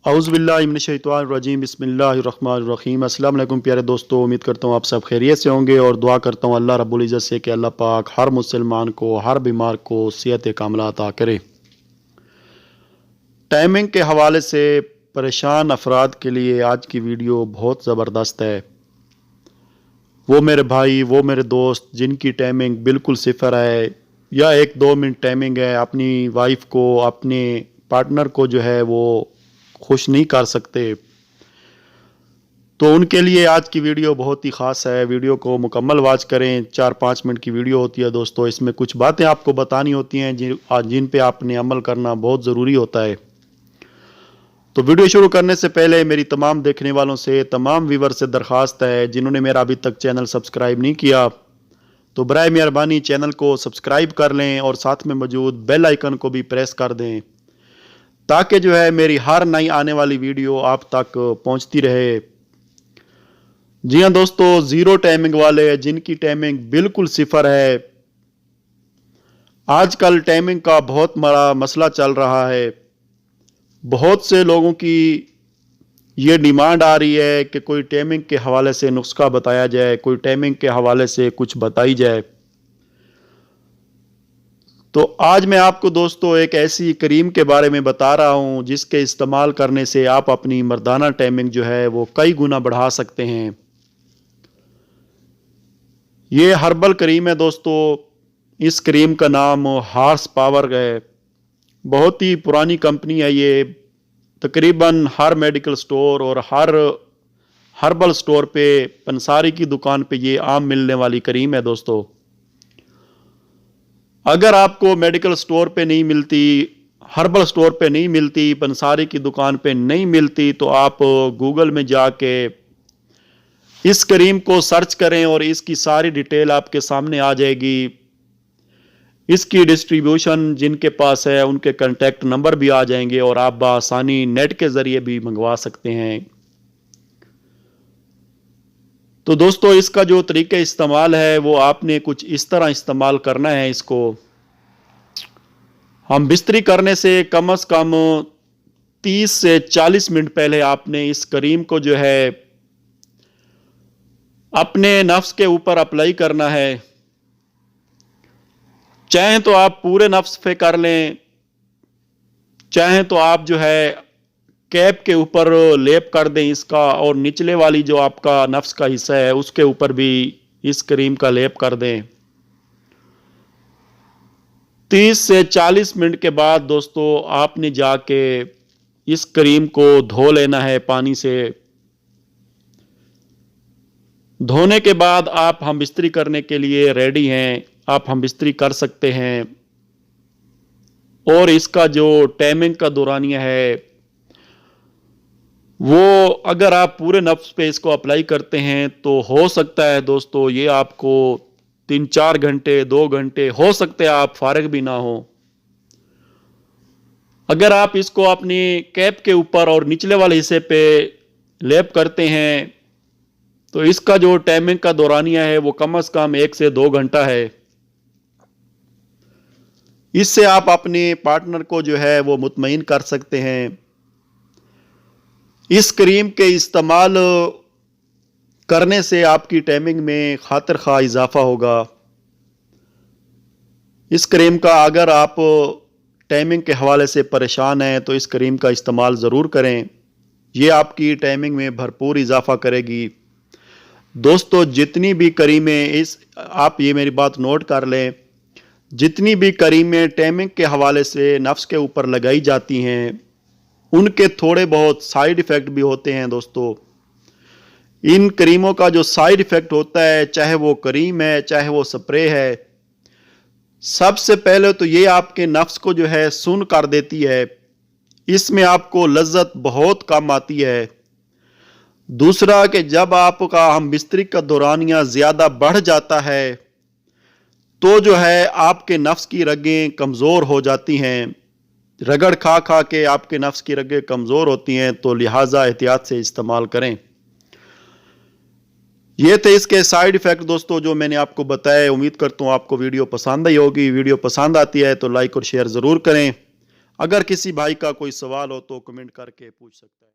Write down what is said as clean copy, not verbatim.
औज़ुबिल्लाहिमिनश्शैतानिर्रजीम बिस्मिल्लाहिर्रहमानिर्रहीम। अस्सलाम वालेकुम प्यारे दोस्तों, उम्मीद करता हूँ आप सब खैरियत से होंगे और दुआ करता हूँ अल्लाह रब्बुल इज़्ज़त से कि अल्लाह पाक हर मुसलमान को, हर बीमार को सेहत कामिला अता करे। टाइमिंग के हवाले से परेशान अफराद के लिए आज की वीडियो बहुत ज़बरदस्त है। वो मेरे भाई, वो मेरे दोस्त जिनकी टाइमिंग बिल्कुल सिफर है या 1-2 मिनट टाइमिंग है, अपनी वाइफ को, अपने पार्टनर को जो है वो खुश नहीं कर सकते, तो उनके लिए आज की वीडियो बहुत ही ख़ास है। वीडियो को मुकम्मल वॉच करें। 4-5 मिनट की वीडियो होती है दोस्तों। इसमें कुछ बातें आपको बतानी होती हैं जिन पे आपने अमल करना बहुत ज़रूरी होता है। तो वीडियो शुरू करने से पहले मेरी तमाम देखने वालों से, तमाम व्यूवर से दरख्वास्त है, जिन्होंने मेरा अभी तक चैनल सब्सक्राइब नहीं किया तो बराए मेहरबानी चैनल को सब्सक्राइब कर लें और साथ में मौजूद बेल आइकन को भी प्रेस कर दें ताकि जो है मेरी हर नई आने वाली वीडियो आप तक पहुंचती रहे। जी हाँ दोस्तों, ज़ीरो टाइमिंग वाले जिनकी टाइमिंग बिल्कुल सिफर है, आजकल टाइमिंग का बहुत बड़ा मसला चल रहा है। बहुत से लोगों की ये डिमांड आ रही है कि कोई टाइमिंग के हवाले से नुस्खा बताया जाए, कोई टाइमिंग के हवाले से कुछ बताई जाए। तो आज मैं आपको दोस्तों एक ऐसी क्रीम के बारे में बता रहा हूं जिसके इस्तेमाल करने से आप अपनी मर्दाना टाइमिंग जो है वो कई गुना बढ़ा सकते हैं। ये हर्बल क्रीम है दोस्तों। इस क्रीम का नाम हॉर्स पावर है। बहुत ही पुरानी कंपनी है ये। तकरीबन हर मेडिकल स्टोर और हर हर्बल स्टोर पे, पंसारी की दुकान पे ये आम मिलने वाली क्रीम है दोस्तों। अगर आपको मेडिकल स्टोर पे नहीं मिलती, हर्बल स्टोर पे नहीं मिलती, पंसारी की दुकान पे नहीं मिलती, तो आप गूगल में जाके इस क्रीम को सर्च करें और इसकी सारी डिटेल आपके सामने आ जाएगी। इसकी डिस्ट्रीब्यूशन जिनके पास है उनके कांटेक्ट नंबर भी आ जाएंगे और आप बआसानी नेट के ज़रिए भी मंगवा सकते हैं। तो दोस्तों, इसका जो तरीका इस्तेमाल है वो आपने कुछ इस तरह इस्तेमाल करना है। इसको हम बिस्तरी करने से कम से कम 30 से 40 मिनट पहले आपने इस क्रीम को जो है अपने नफ्स के ऊपर अप्लाई करना है। चाहें तो आप पूरे नफ्स पे कर लें, चाहें तो आप जो है कैप के ऊपर लेप कर दें इसका, और निचले वाली जो आपका नफ्स का हिस्सा है उसके ऊपर भी इस क्रीम का लेप कर दें। 30 से 40 मिनट के बाद दोस्तों आपने जाके इस क्रीम को धो लेना है पानी से। धोने के बाद आप हम बिस्तरी करने के लिए रेडी हैं। आप हम बिस्तरी कर सकते हैं। और इसका जो टाइमिंग का दौरानिया है वो अगर आप पूरे नफ्स पे इसको अप्लाई करते हैं तो हो सकता है दोस्तों ये आपको 3-4 घंटे, 2 घंटे हो सकते हैं आप फारिग भी ना हो। अगर आप इसको अपनी कैप के ऊपर और निचले वाले हिस्से पे लेप करते हैं तो इसका जो टाइमिंग का दौरानिया है वो कम से कम 1 से 2 घंटा है। इससे आप अपने पार्टनर को जो है वो मुतमईन कर सकते हैं। इस क्रीम के इस्तेमाल करने से आपकी टाइमिंग में खातिर खा इजाफा होगा। इस क्रीम का अगर आप टाइमिंग के हवाले से परेशान हैं तो इस क्रीम का इस्तेमाल ज़रूर करें। ये आपकी टाइमिंग में भरपूर इजाफा करेगी। दोस्तों, जितनी भी क्रीमें आप ये मेरी बात नोट कर लें, जितनी भी क्रीमें टाइमिंग के हवाले से नफ्स के ऊपर लगाई जाती हैं उनके थोड़े बहुत साइड इफ़ेक्ट भी होते हैं दोस्तों। इन क्रीमों का जो साइड इफ़ेक्ट होता है, चाहे वो क्रीम है चाहे वो स्प्रे है, सबसे पहले तो ये आपके नफ्स को जो है सुन्न कर देती है। इसमें आपको लज्जत बहुत कम आती है। दूसरा कि जब आपका हम बिस्तरी का दौरानिया ज़्यादा बढ़ जाता है तो जो है आपके नफ्स की रगें कमज़ोर हो जाती हैं। रगड़ खा खा के आपके नफ्स की रगें कमज़ोर होती हैं, तो लिहाजा एहतियात से इस्तेमाल करें। ये थे इसके साइड इफ़ेक्ट दोस्तों जो मैंने आपको बताया। उम्मीद करता हूँ आपको वीडियो पसंद आई होगी। वीडियो पसंद आती है तो लाइक और शेयर ज़रूर करें। अगर किसी भाई का कोई सवाल हो तो कमेंट करके पूछ सकता है।